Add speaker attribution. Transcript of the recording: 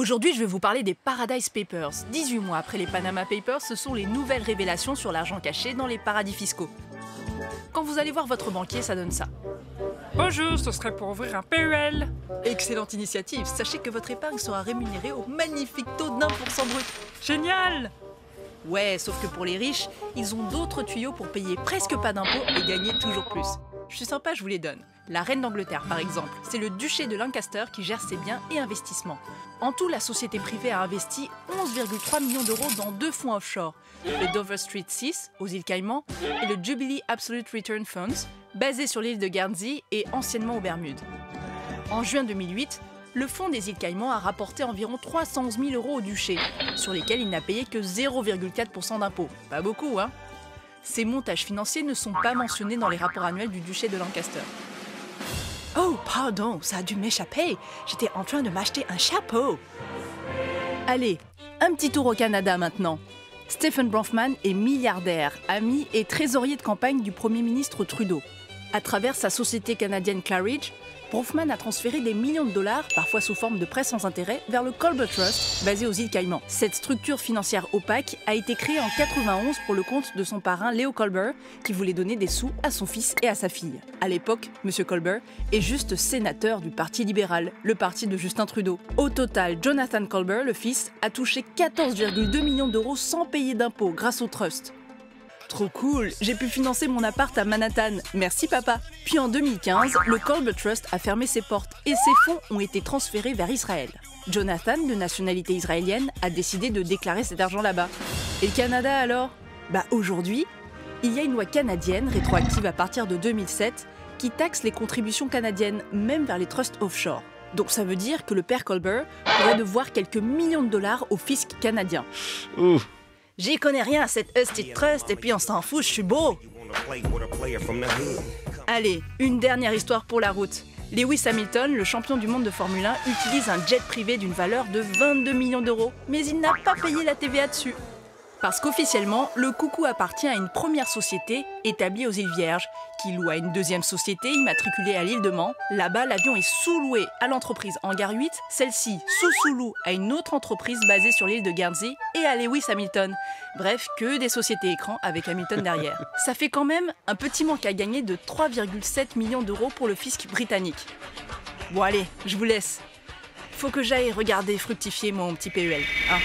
Speaker 1: Aujourd'hui, je vais vous parler des Paradise Papers. 18 mois après les Panama Papers, ce sont les nouvelles révélations sur l'argent caché dans les paradis fiscaux. Quand vous allez voir votre banquier, ça donne ça.
Speaker 2: Bonjour, ce serait pour ouvrir un PEL.
Speaker 1: Excellente initiative, sachez que votre épargne sera rémunérée au magnifique taux d'1% brut.
Speaker 2: Génial!
Speaker 1: Ouais, sauf que pour les riches, ils ont d'autres tuyaux pour payer presque pas d'impôts et gagner toujours plus. Je suis sympa, je vous les donne. La reine d'Angleterre, par exemple, c'est le duché de Lancaster qui gère ses biens et investissements. En tout, la société privée a investi 11,3 millions d'euros dans 2 fonds offshore, le Dover Street 6 aux îles Caïmans et le Jubilee Absolute Return Funds, basé sur l'île de Guernsey et anciennement aux Bermudes. En juin 2008, le fonds des îles Caïmans a rapporté environ 311 000 euros au duché, sur lesquels il n'a payé que 0,4% d'impôts. Pas beaucoup, hein? Ces montages financiers ne sont pas mentionnés dans les rapports annuels du duché de Lancaster. Oh, pardon, ça a dû m'échapper. J'étais en train de m'acheter un chapeau. Allez, un petit tour au Canada maintenant. Stephen Bronfman est milliardaire, ami et trésorier de campagne du Premier ministre Trudeau. À travers sa société canadienne Claridge, Bronfman a transféré des millions de dollars, parfois sous forme de prêts sans intérêt, vers le Colbert Trust, basé aux îles Caïmans. Cette structure financière opaque a été créée en 91 pour le compte de son parrain Léo Colbert, qui voulait donner des sous à son fils et à sa fille. À l'époque, M. Colbert est juste sénateur du Parti libéral, le parti de Justin Trudeau. Au total, Jonathan Colbert, le fils, a touché 14,2 millions d'euros sans payer d'impôts grâce au trust. Trop cool, j'ai pu financer mon appart à Manhattan, merci papa. Puis en 2015, le Colbert Trust a fermé ses portes et ses fonds ont été transférés vers Israël. Jonathan, de nationalité israélienne, a décidé de déclarer cet argent là-bas. Et le Canada alors? Bah aujourd'hui, il y a une loi canadienne, rétroactive à partir de 2007, qui taxe les contributions canadiennes, même vers les trusts offshore. Donc ça veut dire que le père Colbert pourrait devoir quelques millions de dollars au fisc canadien.
Speaker 3: Ouf.
Speaker 1: J'y connais rien à cette hostie trust et puis on s'en fout, je suis beau. Allez, une dernière histoire pour la route. Lewis Hamilton, le champion du monde de Formule 1, utilise un jet privé d'une valeur de 22 millions d'euros, mais il n'a pas payé la TVA dessus. Parce qu'officiellement, le coucou appartient à une première société établie aux îles Vierges, qui loue à une deuxième société immatriculée à l'île de Man. Là-bas, l'avion est sous-loué à l'entreprise Hangar 8, celle-ci sous-loue à une autre entreprise basée sur l'île de Guernsey et à Lewis Hamilton. Bref, que des sociétés écrans avec Hamilton derrière. Ça fait quand même un petit manque à gagner de 3,7 millions d'euros pour le fisc britannique. Bon allez, je vous laisse. Faut que j'aille regarder fructifier mon petit PEL. Hein.